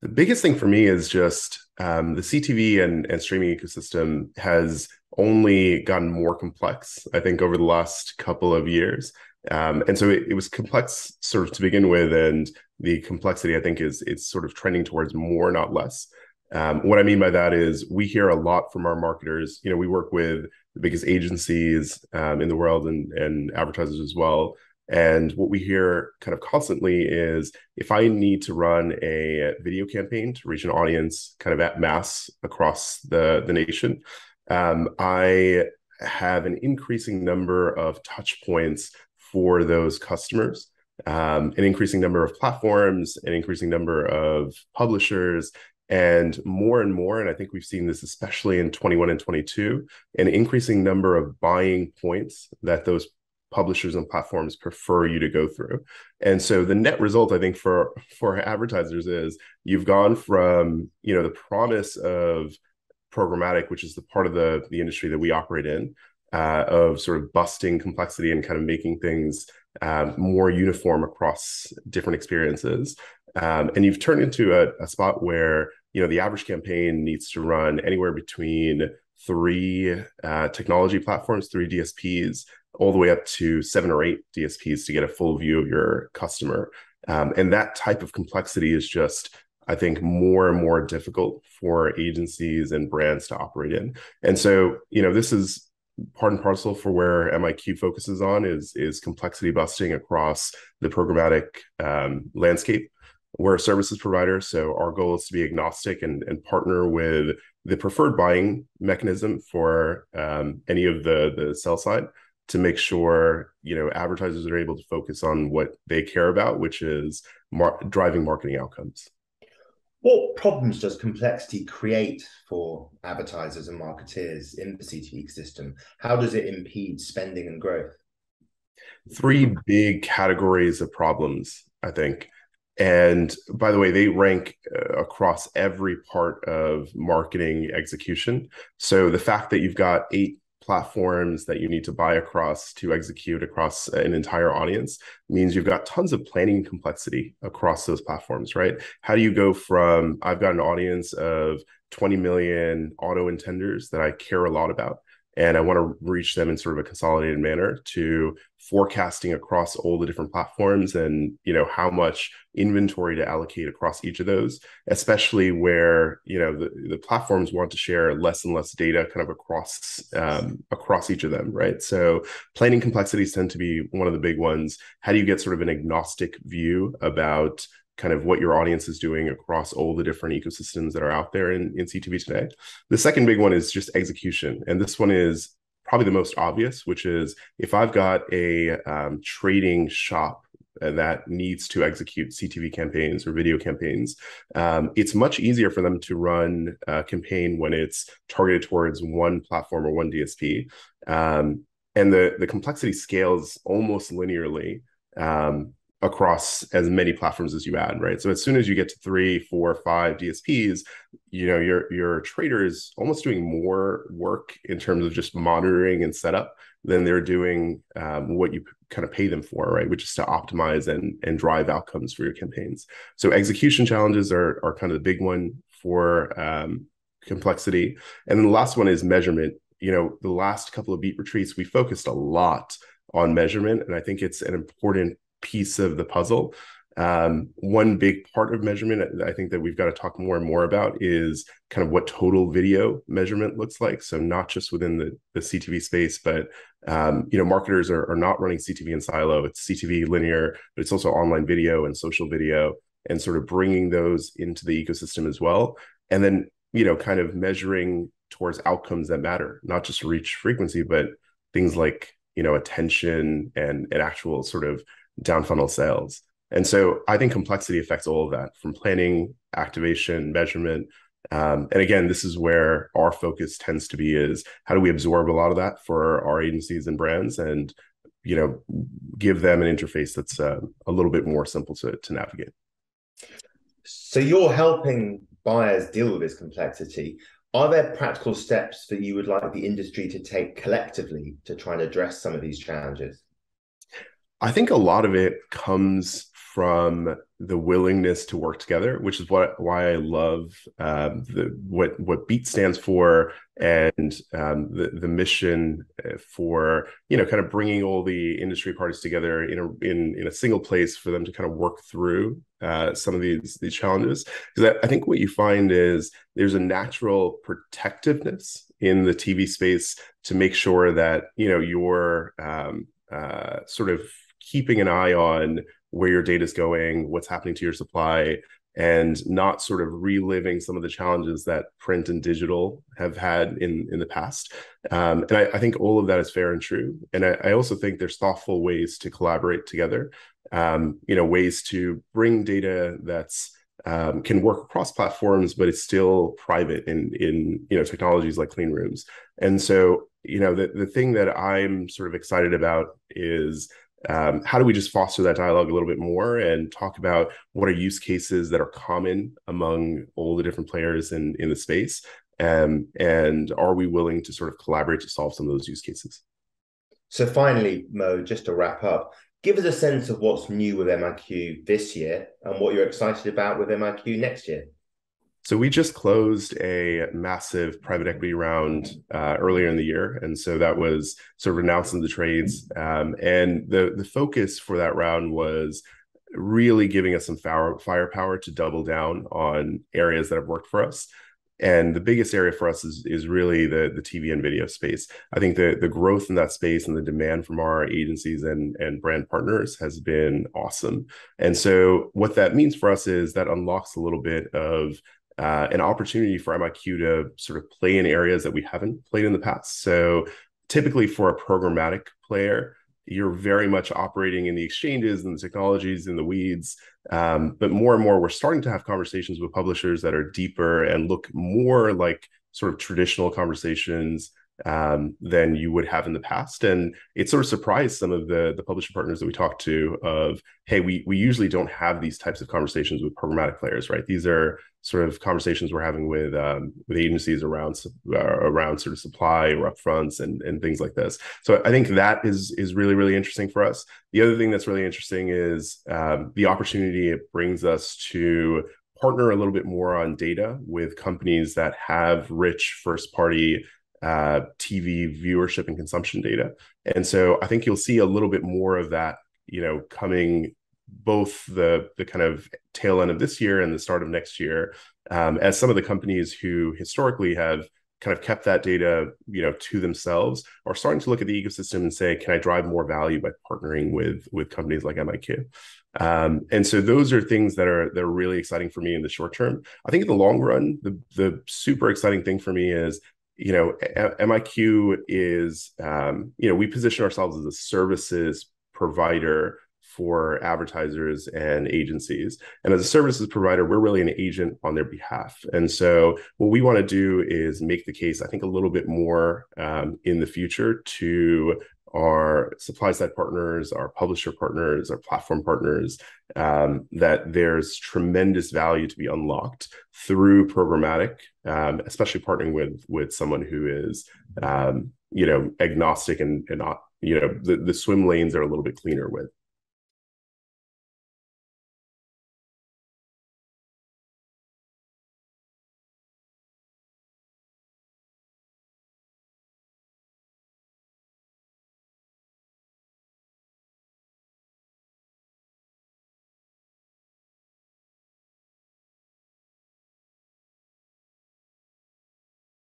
The biggest thing for me is just the CTV and streaming ecosystem has only gotten more complex, I think, over the last couple of years. And so it was complex sort of to begin with, and the complexity, I think, is it's sort of trending towards more, not less. What I mean by that is we hear a lot from our marketers. We work with the biggest agencies in the world and advertisers as well. And what we hear kind of constantly is if I need to run a video campaign to reach an audience kind of at mass across the nation, I have an increasing number of touch points for those customers, an increasing number of platforms, an increasing number of publishers, and more, and I think we've seen this especially in 21 and 22, an increasing number of buying points that those publishers and platforms prefer you to go through. And so the net result, I think, for advertisers is you've gone from, the promise of programmatic, which is the part of the industry that we operate in, of sort of busting complexity and kind of making things more uniform across different experiences. And you've turned into a spot where, the average campaign needs to run anywhere between three technology platforms, three DSPs, all the way up to 7 or 8 DSPs to get a full view of your customer. And that type of complexity is just, I think, more and more difficult for agencies and brands to operate in. And so, this is part and parcel for where MiQ focuses on is complexity busting across the programmatic landscape. We're a services provider, so our goal is to be agnostic and partner with the preferred buying mechanism for any of the sell side to make sure advertisers are able to focus on what they care about, which is driving marketing outcomes. What problems does complexity create for advertisers and marketeers in the CTV ecosystem? How does it impede spending and growth? Three big categories of problems, I think. And by the way, they rank across every part of marketing execution. So the fact that you've got 8 platforms that you need to buy across to execute across an entire audience means you've got tons of planning complexity across those platforms, right? How do you go from I've got an audience of 20 million auto intenders that I care a lot about, and I want to reach them in sort of a consolidated manner, to forecasting across all the different platforms and how much inventory to allocate across each of those, especially where the platforms want to share less and less data kind of across each of them, right? So planning complexities tend to be one of the big ones. How do you get sort of an agnostic view about kind of what your audience is doing across all the different ecosystems that are out there in CTV today? The second big one is just execution. And this one is probably the most obvious, which is if I've got a trading shop that needs to execute CTV campaigns or video campaigns, it's much easier for them to run a campaign when it's targeted towards one platform or one DSP. And the complexity scales almost linearly across as many platforms as you add, right? So as soon as you get to 3, 4, 5 DSPs, your trader is almost doing more work in terms of just monitoring and setup than they're doing what you kind of pay them for, right? Which is to optimize and drive outcomes for your campaigns. So execution challenges are kind of the big one for complexity. And then the last one is measurement. The last couple of beat retreats, we focused a lot on measurement, and I think it's an important piece of the puzzle. One big part of measurement I think that we've got to talk more and more about is kind of what total video measurement looks like. So not just within the CTV space, but marketers are not running CTV in silo. It's CTV linear, but it's also online video and social video, and sort of bringing those into the ecosystem as well. And then, kind of measuring towards outcomes that matter, not just reach frequency, but things like, attention and actual sort of down funnel sales. And so I think complexity affects all of that, from planning, activation, measurement. And again, this is where our focus tends to be, is how do we absorb a lot of that for our agencies and brands and, give them an interface that's a little bit more simple to navigate. So you're helping buyers deal with this complexity. Are there practical steps that you would like the industry to take collectively to try and address some of these challenges? I think a lot of it comes from the willingness to work together, which is why I love what BEAT stands for, and the mission for, kind of bringing all the industry parties together in a single place for them to kind of work through some of these challenges. Because I think what you find is there's a natural protectiveness in the TV space to make sure that you're sort of keeping an eye on where your data is going, what's happening to your supply, and not sort of reliving some of the challenges that print and digital have had in the past. And I think all of that is fair and true. And I also think there's thoughtful ways to collaborate together, ways to bring data that's can work across platforms, but it's still private in technologies like clean rooms. And so, the thing that I'm sort of excited about is how do we just foster that dialogue a little bit more and talk about what are use cases that are common among all the different players in the space, and are we willing to sort of collaborate to solve some of those use cases? So finally, Mo, just to wrap up, give us a sense of what's new with MiQ this year and what you're excited about with MiQ next year. So we just closed a massive private equity round earlier in the year, and so that was sort of announced in the trades. And the focus for that round was really giving us some firepower to double down on areas that have worked for us. And the biggest area for us is really the TV and video space. I think the growth in that space and the demand from our agencies and brand partners has been awesome. And so what that means for us is that unlocks a little bit of an opportunity for MiQ to sort of play in areas that we haven't played in the past. So typically for a programmatic player, you're very much operating in the exchanges and the technologies in the weeds. But more and more, we're starting to have conversations with publishers that are deeper and look more like sort of traditional conversations than you would have in the past. And it sort of surprised some of the publisher partners that we talked to of, hey, we usually don't have these types of conversations with programmatic players, right? These are sort of conversations we're having with agencies around sort of supply or upfronts and things like this. So I think that is really, really interesting for us. The other thing that's really interesting is the opportunity it brings us to partner a little bit more on data with companies that have rich first party TV viewership and consumption data. And so I think you'll see a little bit more of that, coming both the kind of tail end of this year and the start of next year, as some of the companies who historically have kind of kept that data, to themselves are starting to look at the ecosystem and say, can I drive more value by partnering with companies like MiQ? And so those are things they're really exciting for me in the short term. I think in the long run, the super exciting thing for me is, MiQ is, we position ourselves as a services provider for advertisers and agencies. And as a services provider, we're really an agent on their behalf. And so what we want to do is make the case, I think, a little bit more in the future to our supply side partners, our publisher partners, our platform partners, that there's tremendous value to be unlocked through programmatic, especially partnering with someone who is, agnostic and not, the swim lanes are a little bit cleaner with.